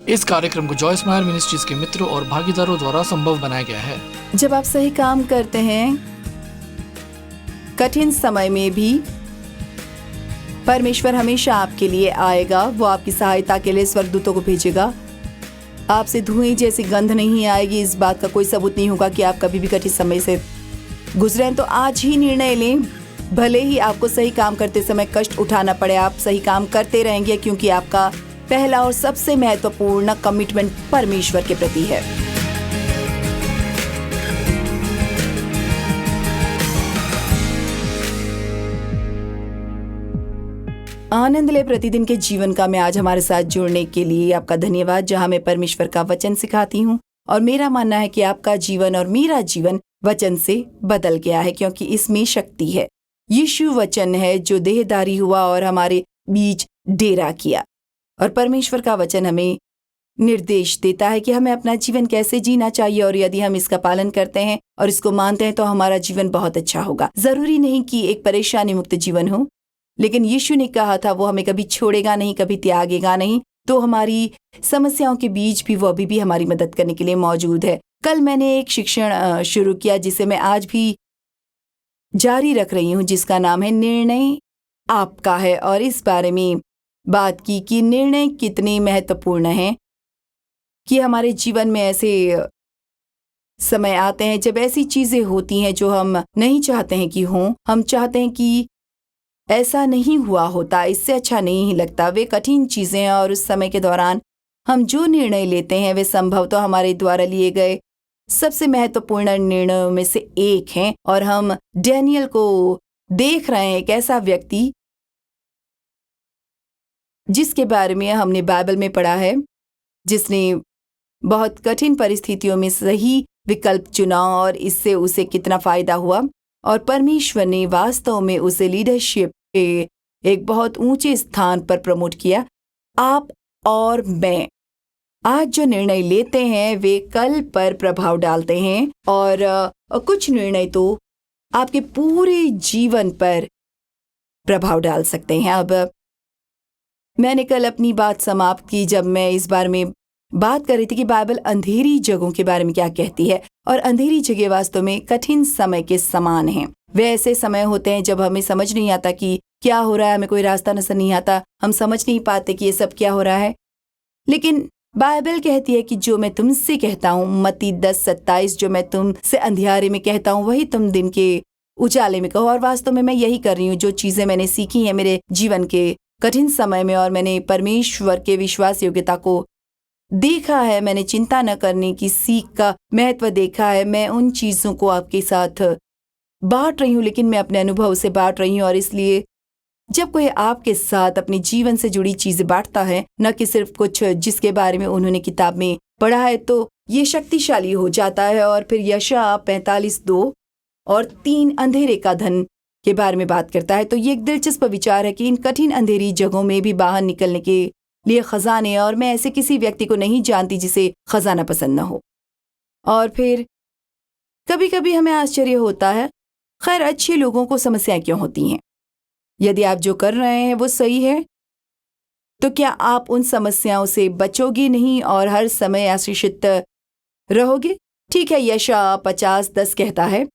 इस कार्यक्रम को जॉयस मायर मिनिस्ट्रीज के मित्रों और भागीदारों द्वारा संभव बनाया गया है। जब आप सही काम करते हैं, कठिन समय में भी परमेश्वर हमेशा आपके लिए आएगा। वो आपकी सहायता के लिए स्वर्गदूतों को भेजेगा। आपसे धुएं जैसी गंध नहीं आएगी। इस बात का कोई सबूत नहीं होगा कि आप कभी भी कठिन समय से गुजरे हैं। तो आज ही निर्णय लें, भले ही आपको सही काम करते समय कष्ट उठाना पड़े, आप सही काम करते रहेंगे, क्योंकि आपका पहला और सबसे महत्वपूर्ण कमिटमेंट परमेश्वर के प्रति है। आनंद ले प्रतिदिन के जीवन का में आज हमारे साथ जुड़ने के लिए आपका धन्यवाद, जहां मैं परमेश्वर का वचन सिखाती हूँ। और मेरा मानना है कि आपका जीवन और मेरा जीवन वचन से बदल गया है, क्योंकि इसमें शक्ति है। यीशु वचन है जो देहधारी हुआ और हमारे बीच डेरा किया। और परमेश्वर का वचन हमें निर्देश देता है कि हमें अपना जीवन कैसे जीना चाहिए, और यदि हम इसका पालन करते हैं और इसको मानते हैं तो हमारा जीवन बहुत अच्छा होगा। जरूरी नहीं कि एक परेशानी मुक्त जीवन हो, लेकिन यीशु ने कहा था वो हमें कभी छोड़ेगा नहीं, कभी त्यागेगा नहीं। तो हमारी समस्याओं के बीच भी वो अभी भी हमारी मदद करने के लिए मौजूद है। कल मैंने एक शिक्षण शुरू किया जिसे मैं आज भी जारी रख रही हूँ, जिसका नाम है निर्णय आपका है। और इस बारे में बात की कि निर्णय कितने महत्वपूर्ण हैं, कि हमारे जीवन में ऐसे समय आते हैं जब ऐसी चीजें होती हैं जो हम नहीं चाहते हैं कि हों। हम चाहते हैं कि ऐसा नहीं हुआ होता, इससे अच्छा नहीं लगता। वे कठिन चीजें हैं और उस समय के दौरान हम जो निर्णय लेते हैं वे संभवतः हमारे द्वारा लिए गए सबसे महत्वपूर्ण निर्णयों में से एक हैं। और हम डैनियल को देख रहे हैं, एक ऐसा व्यक्ति जिसके बारे में हमने बाइबल में पढ़ा है, जिसने बहुत कठिन परिस्थितियों में सही विकल्प चुना और इससे उसे कितना फायदा हुआ। और परमेश्वर ने वास्तव में उसे लीडरशिप के एक बहुत ऊंचे स्थान पर प्रमोट किया। आप और मैं आज जो निर्णय लेते हैं वे कल पर प्रभाव डालते हैं, और कुछ निर्णय तो आपके पूरे जीवन पर प्रभाव डाल सकते हैं। अब मैंने कल अपनी बात समाप्त की जब मैं इस बारे में बात कर रही थी कि बाइबल अंधेरी जगहों के बारे में क्या कहती है। और अंधेरी जगह वास्तव में कठिन समय के समान हैं। वे ऐसे समय होते हैं जब हमें समझ नहीं आता कि क्या हो रहा है, हमें कोई रास्ता नजर नहीं आता, हम समझ नहीं पाते कि ये सब क्या हो रहा है। लेकिन बाइबल कहती है कि जो मैं तुमसे कहता हूँ, मत्ती 10:27, जो मैं तुमसे अंधियारे में कहता हूँ वही तुम दिन के उजाले में कहो। और वास्तव में मैं यही कर रही हूँ। जो चीजें मैंने सीखी हैं मेरे जीवन के कठिन समय में, और मैंने परमेश्वर के विश्वास योग्यता को देखा है, मैंने चिंता न करने की सीख का महत्व देखा है, मैं उन चीजों को आपके साथ बांट रही हूँ। लेकिन मैं अपने अनुभव से बांट रही हूँ। और इसलिए जब कोई आपके साथ अपने जीवन से जुड़ी चीजें बांटता है, न कि सिर्फ कुछ जिसके बारे में उन्होंने किताब में पढ़ा है, तो ये शक्तिशाली हो जाता है। और फिर यशायाह 45:2 और 3 अंधेरे का धन के बारे में बात करता है। तो ये एक दिलचस्प विचार है कि इन कठिन अंधेरी जगहों में भी बाहर निकलने के लिए खजाने, और मैं ऐसे किसी व्यक्ति को नहीं जानती जिसे खजाना पसंद न हो। और फिर कभी कभी हमें आश्चर्य होता है, खैर अच्छे लोगों को समस्याएं क्यों होती हैं? यदि आप जो कर रहे हैं वो सही है, तो क्या आप उन समस्याओं से बचोगे नहीं और हर समय आशीषित रहोगे? ठीक है, यशायाह 50:10 कहता है,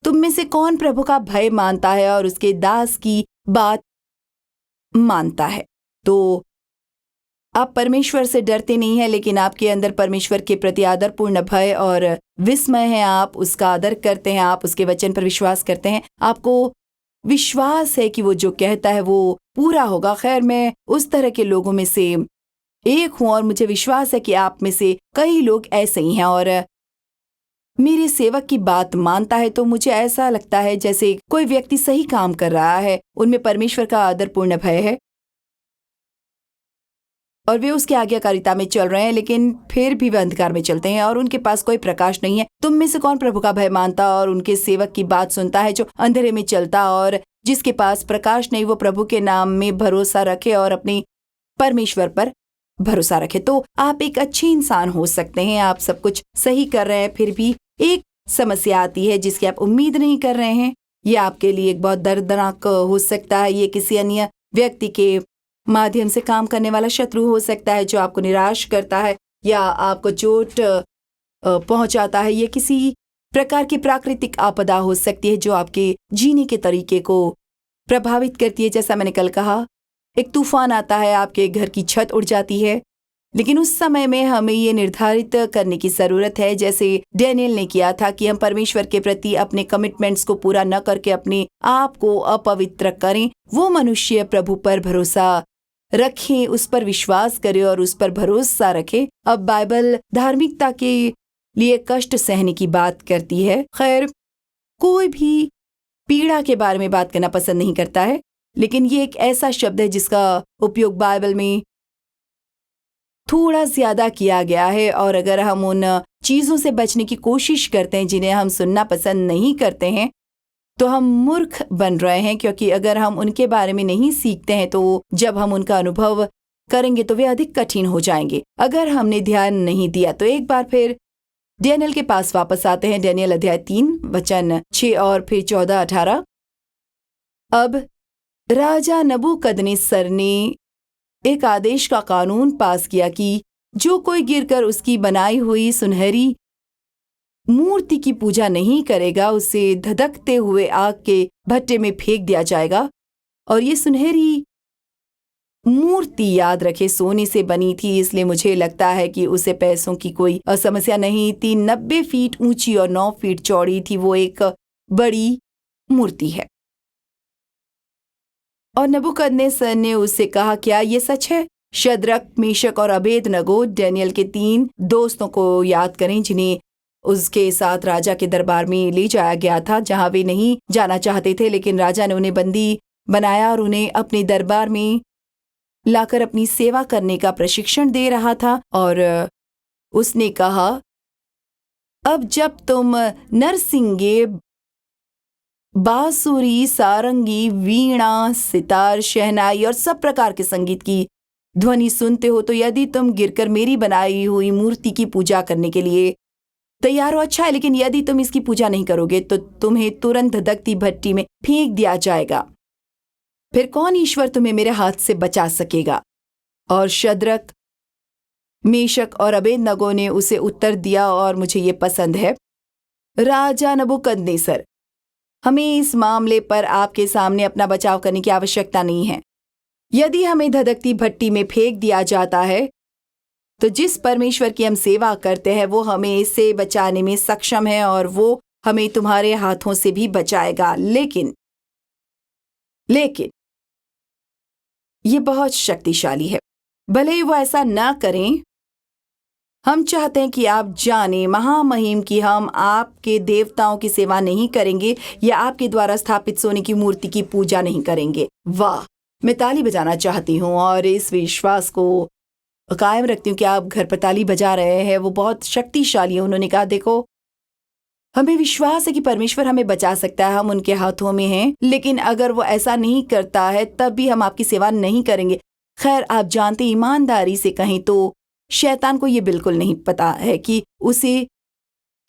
तुम में से कौन प्रभु का भय मानता है और उसके दास की बात मानता है? तो आप परमेश्वर से डरते नहीं हैं, लेकिन आपके अंदर परमेश्वर के प्रति आदरपूर्ण भय और विस्मय है। आप उसका आदर करते हैं, आप उसके वचन पर विश्वास करते हैं, आपको विश्वास है कि वो जो कहता है वो पूरा होगा। खैर, मैं उस तरह के लोगों में से एक हूं, और मुझे विश्वास है कि आप में से कई लोग ऐसे ही हैं। और मेरे सेवक की बात मानता है तो मुझे ऐसा लगता है जैसे कोई व्यक्ति सही काम कर रहा है, उनमें परमेश्वर का आदरपूर्ण भय है और वे उसकी आज्ञाकारिता में चल रहे हैं, लेकिन फिर भी वे अंधकार में चलते हैं और उनके पास कोई प्रकाश नहीं है। तुम में से कौन प्रभु का भय मानता और उनके सेवक की बात सुनता है, जो अंधेरे में चलता और जिसके पास प्रकाश नहीं, वो प्रभु के नाम में भरोसा रखे और अपने परमेश्वर पर भरोसा रखे। तो आप एक अच्छे इंसान हो सकते हैं, आप सब कुछ सही कर रहे हैं, फिर भी एक समस्या आती है जिसकी आप उम्मीद नहीं कर रहे हैं। ये आपके लिए एक बहुत दर्दनाक हो सकता है, ये किसी अन्य व्यक्ति के माध्यम से काम करने वाला शत्रु हो सकता है जो आपको निराश करता है या आपको चोट पहुंचाता है। ये किसी प्रकार की प्राकृतिक आपदा हो सकती है जो आपके जीने के तरीके को प्रभावित करती है। जैसा मैंने कल कहा, एक तूफान आता है, आपके घर की छत उड़ जाती है, लेकिन उस समय में हमें ये निर्धारित करने की ज़रूरत है, जैसे डैनियल ने किया था, कि हम परमेश्वर के प्रति अपने कमिटमेंट्स को पूरा न करके अपने आप को अपवित्र करें। वो मनुष्य प्रभु पर भरोसा रखें, उस पर विश्वास करें और उस पर भरोसा रखें। अब बाइबल धार्मिकता के लिए कष्ट सहने की बात करती है। खैर, कोई भी पीड़ा के बारे में बात करना पसंद नहीं करता है, लेकिन ये एक ऐसा शब्द है जिसका उपयोग बाइबल में थोड़ा ज्यादा किया गया है। और अगर हम उन चीजों से बचने की कोशिश करते हैं जिन्हें हम सुनना पसंद नहीं करते हैं, तो हम मूर्ख बन रहे हैं, क्योंकि अगर हम उनके बारे में नहीं सीखते हैं तो जब हम उनका अनुभव करेंगे तो वे अधिक कठिन हो जाएंगे। अगर हमने ध्यान नहीं दिया तो एक बार फिर डैनियल के पास वापस आते हैं। डैनियल अध्याय 3 वचन 6 और फिर 14-18। अब राजा नबूकदनेस्सर ने एक आदेश का कानून पास किया कि जो कोई गिरकर उसकी बनाई हुई सुनहरी मूर्ति की पूजा नहीं करेगा, उसे धधकते हुए आग के भट्टे में फेंक दिया जाएगा। और ये सुनहरी मूर्ति, याद रखे, सोने से बनी थी, इसलिए मुझे लगता है कि उसे पैसों की कोई समस्या नहीं थी। 90 फीट ऊंची और 9 फीट चौड़ी थी। वो एक बड़ी मूर्ति है। और नबूकदनेस्सर ने उससे कहा, क्या ये सच है? शद्रक, मेशक और अबेदनगो, डैनियल के 3 दोस्तों को याद करें जिन्हें उसके साथ राजा के दरबार में ले जाया गया था, जहां वे नहीं जाना चाहते थे, लेकिन राजा ने उन्हें बंदी बनाया और उन्हें अपने दरबार में लाकर अपनी सेवा करने का प्रशिक्षण दे रहा था। और उसने कहा, अब जब तुम नरसिंगे, बांसुरी, सारंगी, वीणा, सितार, शहनाई और सब प्रकार के संगीत की ध्वनि सुनते हो, तो यदि तुम गिरकर मेरी बनाई हुई मूर्ति की पूजा करने के लिए तैयार हो, अच्छा है, लेकिन यदि तुम इसकी पूजा नहीं करोगे तो तुम्हें तुरंत धधकती भट्टी में फेंक दिया जाएगा। फिर कौन ईश्वर तुम्हें मेरे हाथ से बचा सकेगा? और शद्रक, मेशक और अबेदनगो ने उसे उत्तर दिया, और मुझे ये पसंद है, राजा नबूकदनेस्सर, हमें इस मामले पर आपके सामने अपना बचाव करने की आवश्यकता नहीं है। यदि हमें धधकती भट्टी में फेंक दिया जाता है तो जिस परमेश्वर की हम सेवा करते हैं वो हमें इससे बचाने में सक्षम है, और वो हमें तुम्हारे हाथों से भी बचाएगा। लेकिन ये बहुत शक्तिशाली है। भले ही वो ऐसा ना करें, हम चाहते हैं कि आप जाने, महामहिम, कि हम आपके देवताओं की सेवा नहीं करेंगे या आपके द्वारा स्थापित सोने की मूर्ति की पूजा नहीं करेंगे। वाह, मैं ताली बजाना चाहती हूँ और इस विश्वास को कायम रखती हूँ कि आप घर पर ताली बजा रहे हैं, वो बहुत शक्तिशाली है। उन्होंने कहा, देखो, हमें विश्वास है कि परमेश्वर हमें बचा सकता है, हम उनके हाथों में हैं, लेकिन अगर वो ऐसा नहीं करता है तब भी हम आपकी सेवा नहीं करेंगे। खैर, आप जानते, ईमानदारी से कहें तो शैतान को ये बिल्कुल नहीं पता है कि उसे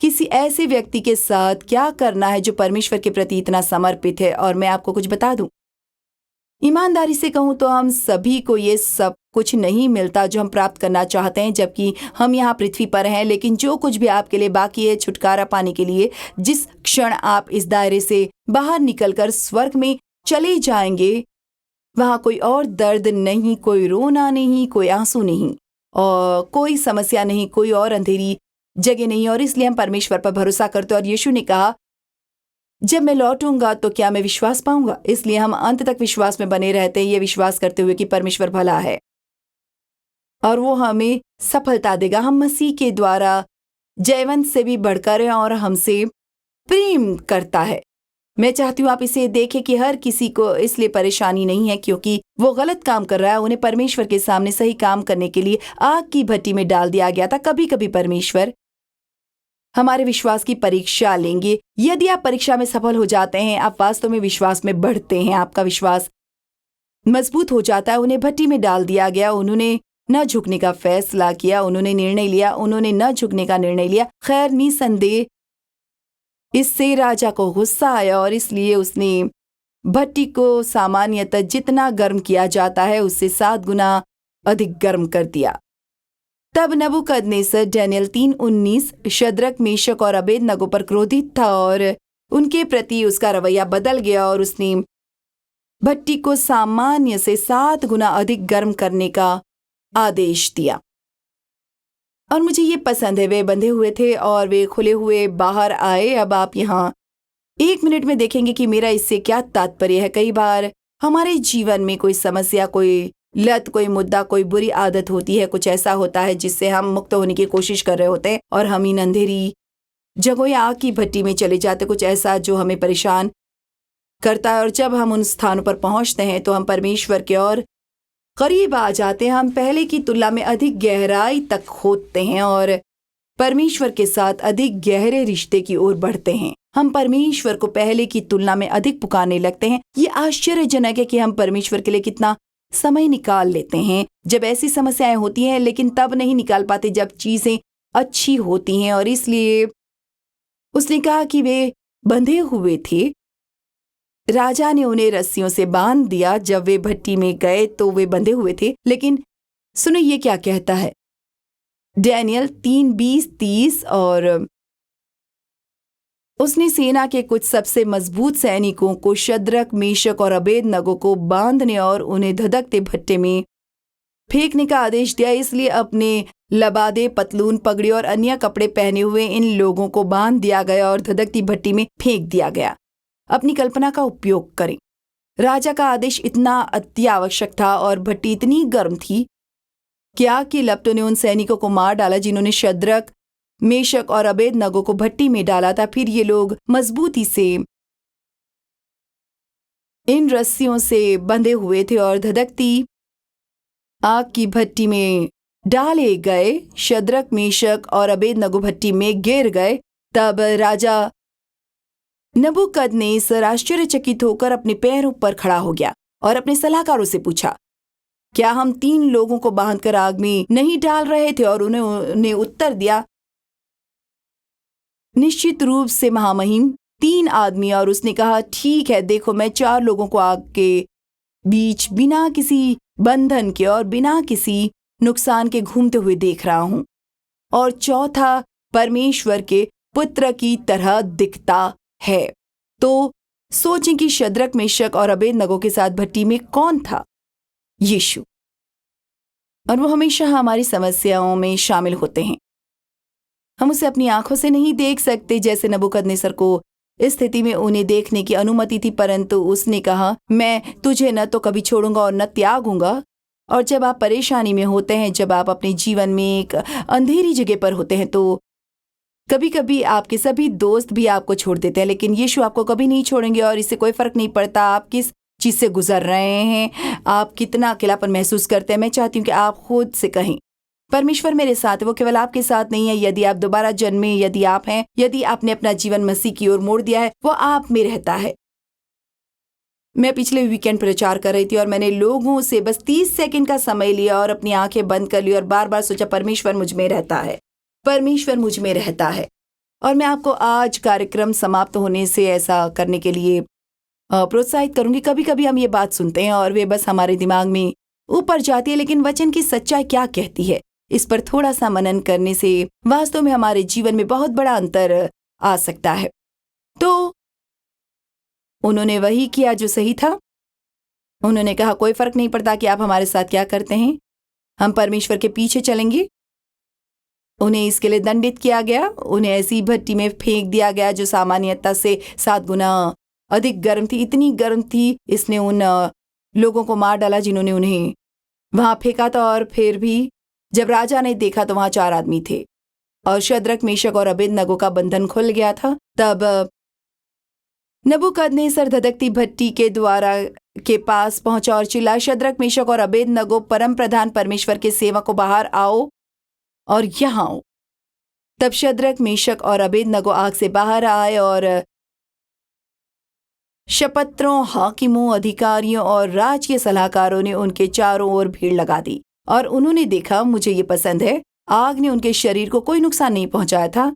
किसी ऐसे व्यक्ति के साथ क्या करना है जो परमेश्वर के प्रति इतना समर्पित है। और मैं आपको कुछ बता दूं, ईमानदारी से कहूं तो हम सभी को ये सब कुछ नहीं मिलता जो हम प्राप्त करना चाहते हैं जबकि हम यहाँ पृथ्वी पर हैं, लेकिन जो कुछ भी आपके लिए बाकी है छुटकारा पाने के लिए, जिस क्षण आप इस दायरे से बाहर निकलकर स्वर्ग में चले जाएंगे, वहाँ कोई और दर्द नहीं, कोई रोना नहीं, कोई आंसू नहीं और कोई समस्या नहीं, कोई और अंधेरी जगह नहीं। और इसलिए हम परमेश्वर पर भरोसा करते हैं। और यीशु ने कहा, जब मैं लौटूंगा तो क्या मैं विश्वास पाऊंगा? इसलिए हम अंत तक विश्वास में बने रहते हैं, ये विश्वास करते हुए कि परमेश्वर भला है और वो हमें सफलता देगा। हम मसीह के द्वारा जयवंत से भी बढ़कर हैं और हमसे प्रेम करता है। मैं चाहती हूँ आप इसे देखें कि हर किसी को इसलिए परेशानी नहीं है क्योंकि वो गलत काम कर रहा है। उन्हें परमेश्वर के सामने सही काम करने के लिए आग की भट्टी में डाल दिया गया था। कभी कभी परमेश्वर हमारे विश्वास की परीक्षा लेंगे। यदि आप परीक्षा में सफल हो जाते हैं, आप वास्तव में विश्वास में बढ़ते हैं, आपका विश्वास मजबूत हो जाता है। उन्हें भट्टी में डाल दिया गया, उन्होंने न झुकने का फैसला किया, उन्होंने निर्णय लिया, उन्होंने न झुकने का निर्णय लिया। खैर, निसंदेह इससे राजा को गुस्सा आया और इसलिए उसने भट्टी को सामान्यतः जितना गर्म किया जाता है उससे 7 गुना अधिक गर्म कर दिया। तब नबूकदनेस्सर दानियेल 3:19 शद्रक, मेशक और अबेदनगो पर क्रोधित था और उनके प्रति उसका रवैया बदल गया और उसने भट्टी को सामान्य से 7 गुना अधिक गर्म करने का आदेश दिया। और मुझे ये पसंद है, वे बंधे हुए थे और वे खुले हुए बाहर आए। अब आप यहाँ 1 मिनट में देखेंगे कि मेरा इससे क्या तात्पर्य है। कई बार हमारे जीवन में कोई समस्या, कोई लत, कोई मुद्दा, कोई बुरी आदत होती है, कुछ ऐसा होता है जिससे हम मुक्त होने की कोशिश कर रहे होते हैं और हम इन अंधेरी जगहों या आग की भट्टी में चले जाते, कुछ ऐसा जो हमें परेशान करता है। और जब हम उन स्थानों पर पहुंचते हैं तो हम परमेश्वर के और करीब आ जाते हैं। हम पहले की तुलना में अधिक गहराई तक खोदते हैं और परमेश्वर के साथ अधिक गहरे रिश्ते की ओर बढ़ते हैं। हम परमेश्वर को पहले की तुलना में अधिक पुकारने लगते हैं। ये आश्चर्यजनक है कि हम परमेश्वर के लिए कितना समय निकाल लेते हैं जब ऐसी समस्याएं होती हैं, लेकिन तब नहीं निकाल पाते जब चीजें अच्छी होती हैं। और इसलिए उसने कहा कि वे बंधे हुए थे। राजा ने उन्हें रस्सियों से बांध दिया। जब वे भट्टी में गए तो वे बंधे हुए थे। लेकिन सुनो ये क्या कहता है, दानियेल 3:20-30 और उसने सेना के कुछ सबसे मजबूत सैनिकों को शद्रक, मेशक और अबेदनगो को बांधने और उन्हें धधकते भट्टे में फेंकने का आदेश दिया। इसलिए अपने लबादे, पतलून, पगड़ी और अन्य कपड़े पहने हुए इन लोगों को बांध दिया गया और धधकती भट्टी में फेंक दिया गया। अपनी कल्पना का उपयोग करें। राजा का आदेश इतना अति आवश्यक था और भट्टी इतनी गर्म थी कि आग की लपटों ने उन सैनिकों को मार डाला जिन्होंने शद्रक, मेशक और अबेदनगो को भट्टी में डाला था। फिर ये लोग मजबूती से इन रस्सियों से बंधे हुए थे और धधकती आग की भट्टी में डाले गए। शद्रक, मेशक और अबेदनगो भट्टी में गिर गए। तब राजा नबूकदनेस्सर आश्चर्यचकित होकर अपने पैरों पर खड़ा हो गया और अपने सलाहकारों से पूछा, क्या हम 3 लोगों को बांधकर आग में नहीं डाल रहे थे? और उन्हें उत्तर दिया, निश्चित रूप से महामहिम, 3 आदमी। और उसने कहा, ठीक है, देखो मैं 4 लोगों को आग के बीच बिना किसी बंधन के और बिना किसी नुकसान के घूमते हुए देख रहा हूं, और चौथा परमेश्वर के पुत्र की तरह दिखता है। तो सोचें कि शद्रक, मेशक और अबेदनगो के साथ भट्टी में कौन था? यीशु। और वो हमेशा हमारी समस्याओं में शामिल होते हैं। हम उसे अपनी आंखों से नहीं देख सकते, जैसे नबूकदनेस्सर को इस स्थिति में उन्हें देखने की अनुमति थी, परंतु उसने कहा, मैं तुझे न तो कभी छोड़ूंगा और न त्यागूंगा। और जब आप परेशानी में होते हैं, जब आप अपने जीवन में एक अंधेरी जगह पर होते हैं, तो कभी कभी आपके सभी दोस्त भी आपको छोड़ देते हैं, लेकिन यीशु आपको कभी नहीं छोड़ेंगे। और इससे कोई फर्क नहीं पड़ता आप किस चीज से गुजर रहे हैं, आप कितना अकेलापन महसूस करते हैं। मैं चाहती हूँ कि आप खुद से कहें, परमेश्वर मेरे साथ है। वो केवल आपके साथ नहीं है। यदि आप दोबारा जन्मे, यदि आप हैं, यदि आपने अपना जीवन मसीह की ओर मोड़ दिया है, वो आप में रहता है। मैं पिछले वीकेंड प्रचार कर रही थी और मैंने लोगों से बस 30 सेकंड का समय लिया और अपनी आंखें बंद कर ली और बार बार सोचा, परमेश्वर मुझ में रहता है, परमेश्वर मुझ में रहता है। और मैं आपको आज कार्यक्रम समाप्त होने से ऐसा करने के लिए प्रोत्साहित करूंगी। कभी कभी हम ये बात सुनते हैं और वे बस हमारे दिमाग में ऊपर जाती है, लेकिन वचन की सच्चाई क्या कहती है, इस पर थोड़ा सा मनन करने से वास्तव में हमारे जीवन में बहुत बड़ा अंतर आ सकता है। तो उन्होंने वही किया जो सही था। उन्होंने कहा, कोई फर्क नहीं पड़ता कि आप हमारे साथ क्या करते हैं, हम परमेश्वर के पीछे चलेंगे। उन्हें इसके लिए दंडित किया गया। उन्हें ऐसी भट्टी में फेंक दिया गया जो सामान्यता से 7 गुना अधिक गर्म थी। इतनी गर्म थी, इसने उन लोगों को मार डाला जिन्होंने उन्हें वहां फेंका था। और फिर भी जब राजा ने देखा तो वहां 4 आदमी थे और शद्रक, मेशक और अबेदनगो का बंधन खुल गया था। तब नबूकदनेस्सर धधकती भट्टी के द्वारा के पास पहुंचा और चिल्लाया, शद्रक, मेशक और अबेदनगो, परम प्रधान परमेश्वर के सेवकों, बाहर आओ और यहाँ आओ। तब शद्रक, मेशक और अबेदनगो आग से बाहर आए और शपत्रों, हाकिमों, अधिकारियों और राजकीय सलाहकारों ने उनके चारों ओर भीड़ लगा दी। और उन्होंने देखा, मुझे ये पसंद है, आग ने उनके शरीर को कोई नुकसान नहीं पहुंचाया था,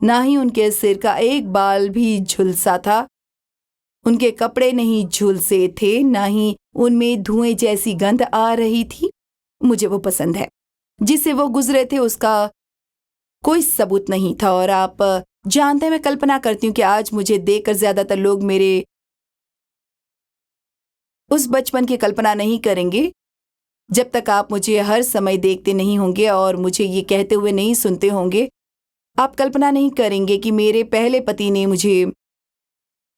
ना ही उनके सिर का एक बाल भी झुलसा था। उनके कपड़े नहीं झुलसे थे, ना ही उनमें धुएं जैसी गंध आ रही थी। मुझे वो पसंद है। जिससे वो गुजरे थे उसका कोई सबूत नहीं था। और आप जानते हैं, मैं कल्पना करती हूँ कि आज मुझे देखकर ज्यादातर लोग मेरे उस बचपन की कल्पना नहीं करेंगे जब तक आप मुझे हर समय देखते नहीं होंगे और मुझे ये कहते हुए नहीं सुनते होंगे। आप कल्पना नहीं करेंगे कि मेरे पहले पति ने मुझे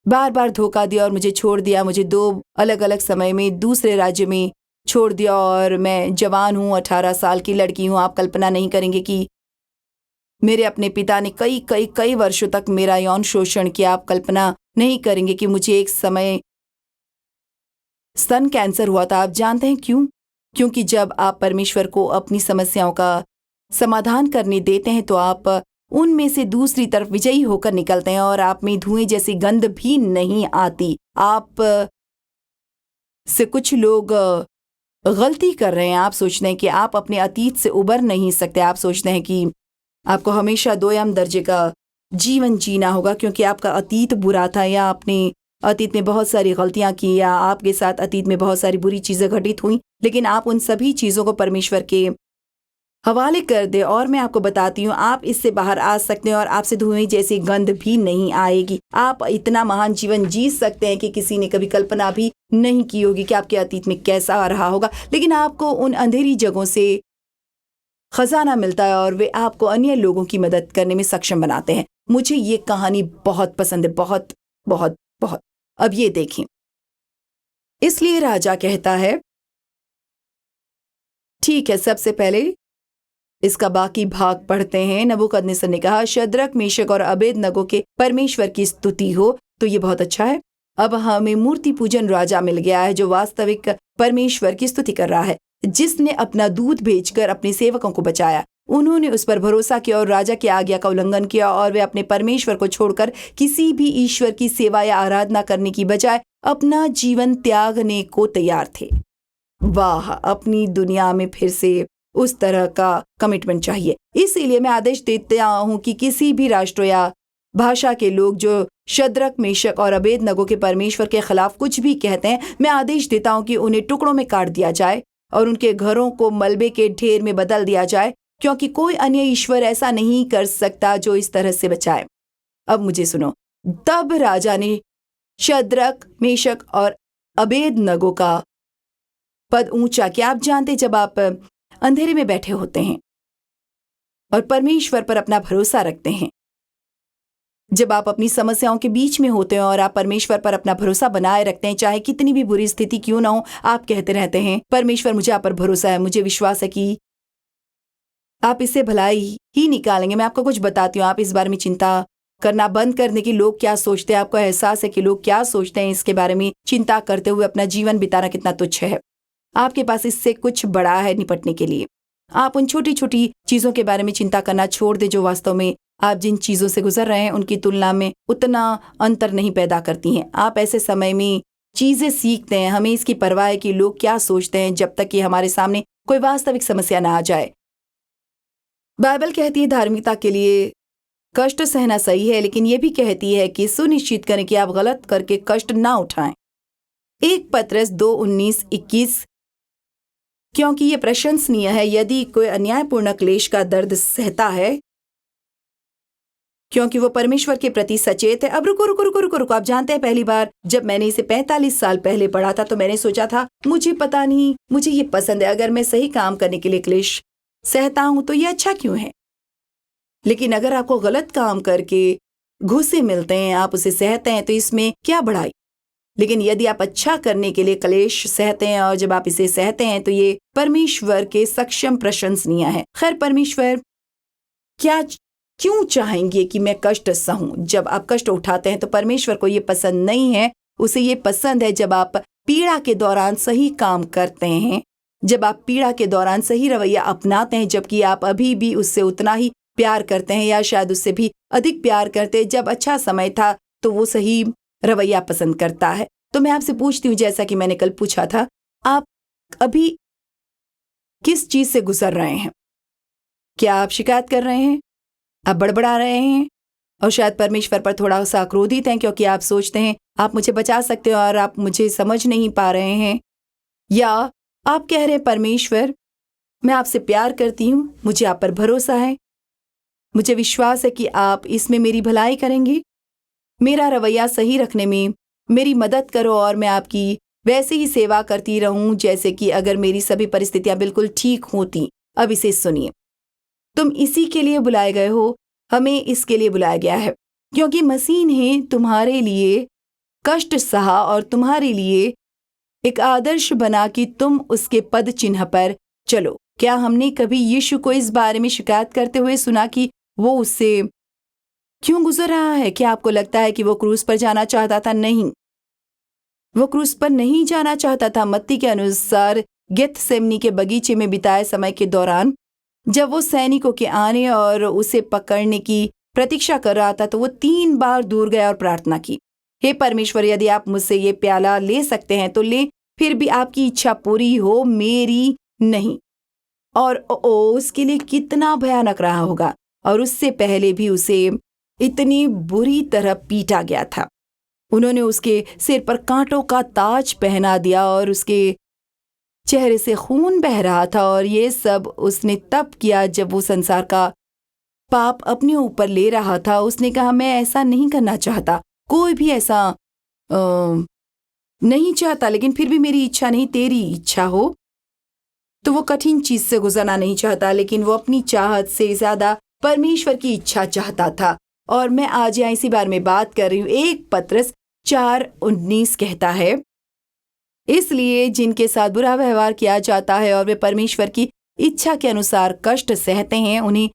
बार बार धोखा दिया और मुझे छोड़ दिया। मुझे 2 अलग अलग समय में दूसरे राज्य में छोड़ दिया और मैं जवान हूँ, 18 साल की लड़की हूँ। आप कल्पना नहीं करेंगे कि मेरे अपने पिता ने कई कई कई वर्षों तक मेरा यौन शोषण किया। आप कल्पना नहीं करेंगे कि मुझे एक समय स्तन कैंसर हुआ था। आप जानते हैं क्यों? क्योंकि जब आप परमेश्वर को अपनी समस्याओं का समाधान करने देते हैं तो आप उनमें से दूसरी तरफ विजयी होकर निकलते हैं और आप में धुएं जैसी गंध भी नहीं आती। आप से कुछ लोग गलती कर रहे हैं। आप सोचते हैं कि आप अपने अतीत से उबर नहीं सकते। आप सोचते हैं कि आपको हमेशा 2 दर्जे का जीवन जीना होगा क्योंकि आपका अतीत बुरा था, या आपने अतीत में बहुत सारी गलतियां की, या आपके साथ अतीत में बहुत सारी बुरी चीजें घटित हुई। लेकिन आप उन सभी चीजों को परमेश्वर के हवाले कर दे और मैं आपको बताती हूँ, आप इससे बाहर आ सकते हैं और आपसे धुएं जैसी गंध भी नहीं आएगी। आप इतना महान जीवन जी सकते हैं कि किसी ने कभी कल्पना भी नहीं की होगी कि आपके अतीत में कैसा रहा होगा। लेकिन आपको उन अंधेरी जगहों से खजाना मिलता है और वे आपको अन्य लोगों की मदद करने में सक्षम बनाते हैं। मुझे ये कहानी बहुत पसंद है, बहुत बहुत बहुत। अब ये देखें, इसलिए राजा कहता है, ठीक है, सबसे पहले इसका बाकी भाग पढ़ते हैं। नबूकदनेस्सर ने कहा, शद्रक, मेशक और अबेदनगो के परमेश्वर की स्तुति हो। तो ये बहुत अच्छा है। अब हमें मूर्ति पूजन राजा मिल गया है जो वास्तविक परमेश्वर की स्तुति कर रहा है, जिसने अपना दूध भेजकर अपने सेवकों को बचाया। उन्होंने उस पर भरोसा किया और राजा की आज्ञा का उल्लंघन किया और वे अपने परमेश्वर को छोड़कर किसी भी ईश्वर की सेवा या आराधना करने की बजाय अपना जीवन त्यागने को तैयार थे। वाह, अपनी दुनिया में फिर से उस तरह का कमिटमेंट चाहिए। इसीलिए मैं आदेश देता हूं कि किसी भी राष्ट्र या भाषा के लोग जो शद्रक, मेशक और अबेदनगो के परमेश्वर के खिलाफ कुछ भी कहते हैं, मैं आदेश देता हूं कि उन्हें टुकड़ों में काट दिया जाए और उनके घरों को मलबे के ढेर में बदल दिया जाए, क्योंकि कोई अन्य ईश्वर ऐसा नहीं कर सकता जो इस तरह से बचाए। अब मुझे सुनो। तब राजा ने शद्रक, मेशक और अबेदनगो का पद ऊंचा किया। आप जानते, जब आप अंधेरे में बैठे होते हैं और परमेश्वर पर अपना भरोसा रखते हैं, जब आप अपनी समस्याओं के बीच में होते हैं और आप परमेश्वर पर अपना भरोसा बनाए रखते हैं, चाहे कितनी भी बुरी स्थिति क्यों ना हो, आप कहते रहते हैं, परमेश्वर, मुझे आप पर भरोसा है, मुझे विश्वास है कि आप इससे भलाई ही निकालेंगे। मैं आपको कुछ बताती हूँ, आप इस बारे में चिंता करना बंद करने की लोग क्या सोचते हैं, आपको एहसास है कि लोग क्या सोचते हैं, इसके बारे में चिंता करते हुए अपना जीवन बिताना कितना तुच्छ है। आपके पास इससे कुछ बड़ा है निपटने के लिए। आप उन छोटी छोटी चीजों के बारे में चिंता करना छोड़ दें जो वास्तव में आप जिन चीजों से गुजर रहे हैं उनकी तुलना में उतना अंतर नहीं पैदा करती हैं। आप ऐसे समय में चीजें सीखते हैं। हमें इसकी परवाह है कि लोग क्या सोचते हैं जब तक कि हमारे सामने कोई वास्तविक समस्या ना आ जाए। बाइबल कहती है धार्मिकता के लिए कष्ट सहना सही है, लेकिन यह भी कहती है कि सुनिश्चित करें कि आप गलत करके कष्ट ना उठाएं। 1 पतरस 2:19-21, क्योंकि ये प्रशंसनीय है यदि कोई अन्यायपूर्ण क्लेश का दर्द सहता है, क्योंकि वो परमेश्वर के प्रति सचेत है। अब रुको। आप जानते हैं, पहली बार जब मैंने इसे 45 साल पहले पढ़ा था तो मैंने सोचा था, मुझे पता नहीं, मुझे ये पसंद है। अगर मैं सही काम करने के लिए क्लेश सहता हूं तो ये अच्छा क्यों है? लेकिन अगर आपको गलत काम करके घूसे मिलते हैं, आप उसे सहते हैं, तो इसमें क्या बढ़ाई? लेकिन यदि आप अच्छा करने के लिए क्लेश सहते हैं और जब आप इसे सहते हैं तो ये परमेश्वर के सक्षम प्रशंसनीय है। खैर, परमेश्वर क्यों चाहेंगे कि मैं कष्ट सहूं? जब आप कष्ट उठाते हैं तो परमेश्वर को ये पसंद नहीं है। उसे ये पसंद है जब आप पीड़ा के दौरान सही काम करते हैं, जब आप पीड़ा के दौरान सही रवैया अपनाते हैं, जबकि आप अभी भी उससे उतना ही प्यार करते हैं या शायद उससे भी अधिक प्यार करते हैं। जब अच्छा समय था तो वो सही रवैया पसंद करता है। तो मैं आपसे पूछती हूँ, जैसा कि मैंने कल पूछा था, आप अभी किस चीज से गुजर रहे हैं? क्या आप शिकायत कर रहे हैं? आप बड़बड़ा रहे हैं? और शायद परमेश्वर पर थोड़ा सा क्रोधित हैं क्योंकि आप सोचते हैं आप मुझे बचा सकते हो और आप मुझे समझ नहीं पा रहे हैं। या आप कह रहे हैं परमेश्वर, मैं आपसे प्यार करती हूँ, मुझे आप पर भरोसा है, मुझे विश्वास है कि आप इसमें मेरी भलाई करेंगे, मेरा रवैया सही रखने में मेरी मदद करो और मैं आपकी वैसे ही सेवा करती रहूं जैसे कि अगर मेरी सभी परिस्थितियां बिल्कुल ठीक होती। अब इसे सुनिए, तुम इसी के लिए बुलाए गए हो, हमें इसके लिए बुलाया गया है क्योंकि मसीह ने तुम्हारे लिए कष्ट सहा और तुम्हारे लिए एक आदर्श बना कि तुम उसके पद चिन्ह पर चलो। क्या हमने कभी यीशु को इस बारे में शिकायत करते हुए सुना कि वो उससे क्यों गुजर रहा है? क्या आपको लगता है कि वो क्रूस पर जाना चाहता था? नहीं, वो क्रूस पर नहीं जाना चाहता था। मत्ती के अनुसार गेथसेमनी के बगीचे में बिताए समय के दौरान जब वो सैनिकों के आने और उसे पकड़ने की प्रतीक्षा कर रहा था तो वो 3 बार दूर गया और प्रार्थना की, हे परमेश्वर, यदि आप मुझसे ये प्याला ले सकते हैं तो ले, फिर भी आपकी इच्छा पूरी हो, मेरी नहीं। और उसके लिए कितना भयानक रहा होगा। और उससे पहले भी उसे इतनी बुरी तरह पीटा गया था। उन्होंने उसके सिर पर कांटों का ताज पहना दिया और उसके चेहरे से खून बह रहा था और ये सब उसने तब किया जब वो संसार का पाप अपने ऊपर ले रहा था। उसने कहा, मैं ऐसा नहीं करना चाहता, कोई भी ऐसा नहीं चाहता, लेकिन फिर भी मेरी इच्छा नहीं तेरी इच्छा हो। तो वो कठिन चीज से गुजरना नहीं चाहता, लेकिन वो अपनी चाहत से ज्यादा परमेश्वर की इच्छा चाहता था। और मैं आज यहाँ इसी बारे में बात कर रही हूँ। 1 पत्रस 4:19 कहता है, इसलिए जिनके साथ बुरा व्यवहार किया जाता है और वे परमेश्वर की इच्छा के अनुसार कष्ट सहते हैं, उन्हें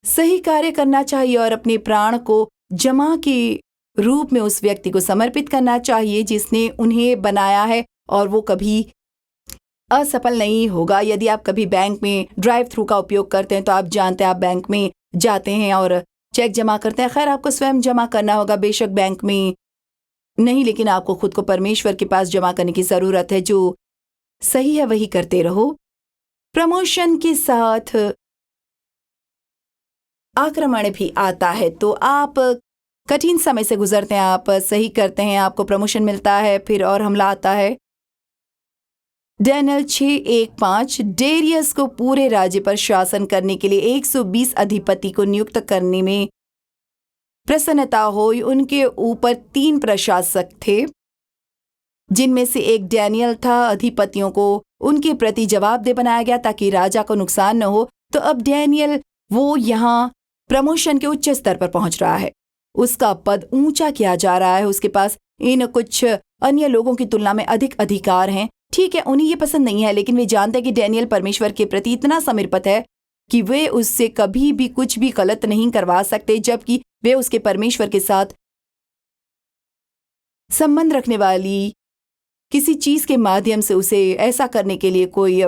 सही कार्य करना चाहिए और अपने प्राण को जमा के रूप में उस व्यक्ति को समर्पित करना चाहिए जिसने उन्हें बनाया है, और वो कभी असफल नहीं होगा। यदि आप कभी बैंक में ड्राइव थ्रू का उपयोग करते हैं तो आप जानते हैं, आप बैंक में जाते हैं और चेक जमा करते हैं। खैर, आपको स्वयं जमा करना होगा, बेशक बैंक में नहीं, लेकिन आपको खुद को परमेश्वर के पास जमा करने की जरूरत है। जो सही है वही करते रहो। प्रमोशन के साथ आक्रमण भी आता है, तो आप कठिन समय से गुजरते हैं, आप सही करते हैं, आपको प्रमोशन मिलता है, फिर और हमला आता है। डैनियल 6:1-5, डेरियस को पूरे राज्य पर शासन करने के लिए 120 अधिपति को नियुक्त करने में प्रसन्नता हुई। उनके ऊपर 3 प्रशासक थे, जिनमें से एक डैनियल था। अधिपतियों को उनके प्रति जवाबदेह बनाया गया ताकि राजा को नुकसान न हो। तो अब डैनियल वो यहाँ प्रमोशन के उच्च स्तर पर पहुंच रहा है, उसका पद ऊंचा किया जा रहा है, उसके पास इन कुछ अन्य लोगों की तुलना में अधिक अधिकार हैं। ठीक है, उन्हें ये पसंद नहीं है, लेकिन वे जानते हैं कि डैनियल परमेश्वर के प्रति इतना समर्पित है कि वे उससे कभी भी कुछ भी गलत नहीं करवा सकते, जबकि वे उसके परमेश्वर के साथ संबंध रखने वाली किसी चीज के माध्यम से उसे ऐसा करने के लिए कोई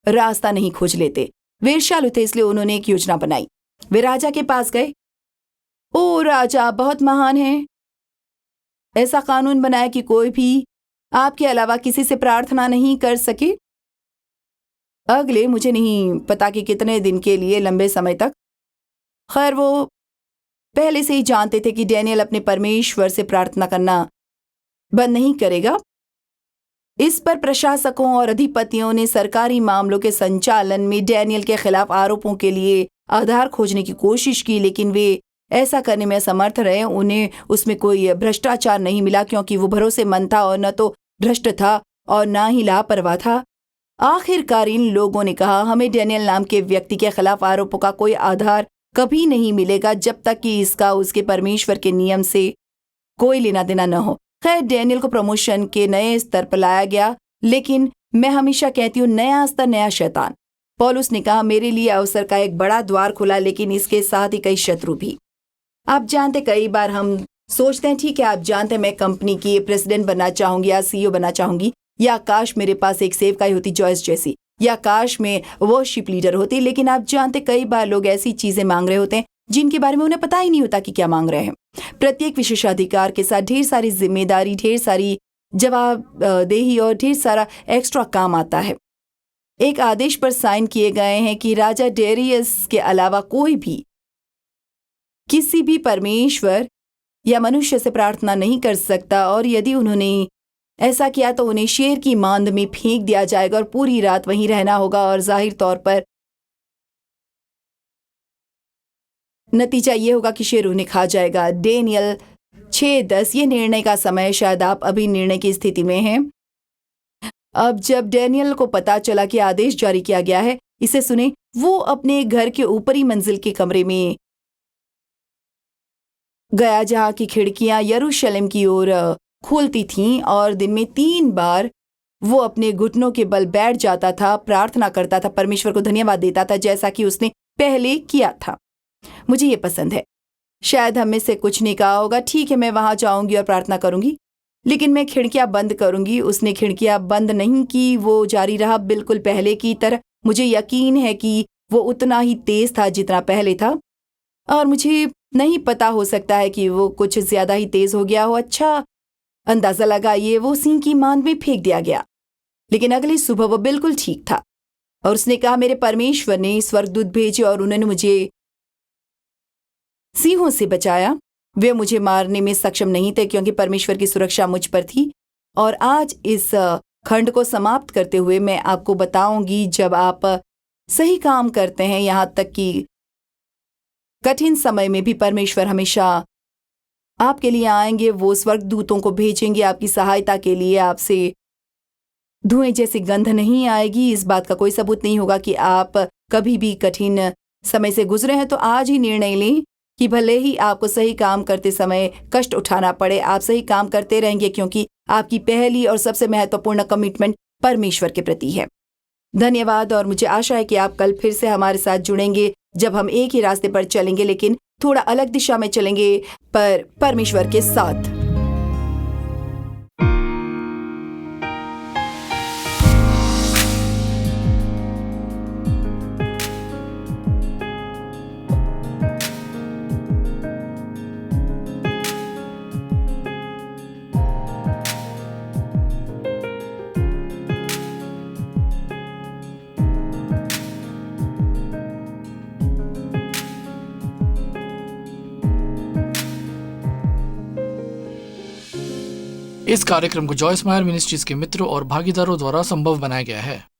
रास्ता नहीं खोज लेते। वे ईर्ष्यालु थे, इसलिए उन्होंने एक योजना बनाई। वे राजा के पास गए। ओ राजा, आप बहुत महान हैं, ऐसा कानून बनाया कि कोई भी आपके अलावा किसी से प्रार्थना नहीं कर सके अगले मुझे नहीं पता कि कितने दिन के लिए, लंबे समय तक। खैर, वो पहले से ही जानते थे कि डैनियल अपने परमेश्वर से प्रार्थना करना बंद नहीं करेगा। इस पर प्रशासकों और अधिपतियों ने सरकारी मामलों के संचालन में डैनियल के खिलाफ आरोपों के लिए आधार खोजने की कोशिश की, लेकिन वे ऐसा करने में असमर्थ रहे। उन्हें उसमें कोई भ्रष्टाचार नहीं मिला क्योंकि वो भरोसेमंद था और न तो भ्रष्ट था और ना ही लापरवाह था। आखिरकार इन लोगों ने कहा, हमें डैनियल नाम के व्यक्ति के खिलाफ आरोपों का कोई आधार कभी नहीं मिलेगा जब तक कि इसका उसके परमेश्वर के नियम से कोई लेना देना न हो। खैर, डैनियल को प्रमोशन के नए स्तर पर लाया गया, लेकिन मैं हमेशा कहती हूँ, नया स्तर नया शैतान। पौलुस ने कहा, मेरे लिए अवसर का एक बड़ा द्वार खुला, लेकिन इसके साथ ही कई शत्रु भी। आप जानते, कई बार हम सोचते हैं, ठीक है, आप जानते हैं मैं कंपनी की प्रेसिडेंट बनना चाहूंगी या CEO बनना चाहूंगी, या काश मेरे पास एक सेवकाई होती जॉयस जैसी, या काश मैं वर्शिप लीडर होती। लेकिन आप जानते, कई बार लोग ऐसी चीजें मांग रहे होते हैं जिनके बारे में उन्हें पता ही नहीं होता कि क्या मांग रहे हैं। प्रत्येक विशेषाधिकार के साथ ढेर सारी जिम्मेदारी, ढेर सारी जवाबदेही और ढेर सारा एक्स्ट्रा काम आता है। एक आदेश पर साइन किए गए हैं कि राजा डेरियस के अलावा कोई भी किसी भी परमेश्वर या मनुष्य से प्रार्थना नहीं कर सकता, और यदि उन्होंने ऐसा किया तो उन्हें शेर की मांद में फेंक दिया जाएगा और पूरी रात वहीं रहना होगा, और जाहिर तौर पर नतीजा ये होगा कि शेर उन्हें खा जाएगा। डेनियल 6:10, ये निर्णय का समय। शायद आप अभी निर्णय की स्थिति में हैं। अब जब डेनियल को पता चला कि आदेश जारी किया गया है, इसे सुने, वो अपने घर के ऊपरी मंजिल के कमरे में गया जहां की खिड़कियां यरूशलेम की ओर खोलती थीं, और दिन में 3 बार वो अपने घुटनों के बल बैठ जाता था, प्रार्थना करता था, परमेश्वर को धन्यवाद देता था, जैसा कि उसने पहले किया था। मुझे ये पसंद है। शायद हम में से कुछ ने कहा होगा, ठीक है, मैं वहां जाऊंगी और प्रार्थना करूंगी, लेकिन मैं खिड़कियां बंद करूंगी। उसने खिड़कियां बंद नहीं की, वो जारी रहा बिल्कुल पहले की तरह। मुझे यकीन है कि वो उतना ही तेज था जितना पहले था, और मुझे नहीं पता, हो सकता है कि वो कुछ ज्यादा ही तेज हो गया हो। अच्छा, अंदाजा लगाइए, वो सिंह की मांद में फेंक दिया गया, लेकिन अगली सुबह वो बिल्कुल ठीक था। और उसने कहा, मेरे परमेश्वर ने स्वर्गदूत भेजे और उन्होंने मुझे सिंहों से बचाया। वे मुझे मारने में सक्षम नहीं थे क्योंकि परमेश्वर की सुरक्षा मुझ पर थी। और आज इस खंड को समाप्त करते हुए मैं आपको बताऊंगी, जब आप सही काम करते हैं, यहां तक कि कठिन समय में भी परमेश्वर हमेशा आपके लिए आएंगे। वो स्वर्गदूतों को भेजेंगे आपकी सहायता के लिए। आपसे धुएं जैसी गंध नहीं आएगी। इस बात का कोई सबूत नहीं होगा कि आप कभी भी कठिन समय से गुजरे हैं। तो आज ही निर्णय लें कि भले ही आपको सही काम करते समय कष्ट उठाना पड़े, आप सही काम करते रहेंगे, क्योंकि आपकी पहली और सबसे महत्वपूर्ण कमिटमेंट परमेश्वर के प्रति है। धन्यवाद, और मुझे आशा है कि आप कल फिर से हमारे साथ जुड़ेंगे, जब हम एक ही रास्ते पर चलेंगे, लेकिन थोड़ा अलग दिशा में चलेंगे, पर परमेश्वर के साथ। इस कार्यक्रम को जॉयस मायर मिनिस्ट्रीज के मित्रों और भागीदारों द्वारा संभव बनाया गया है।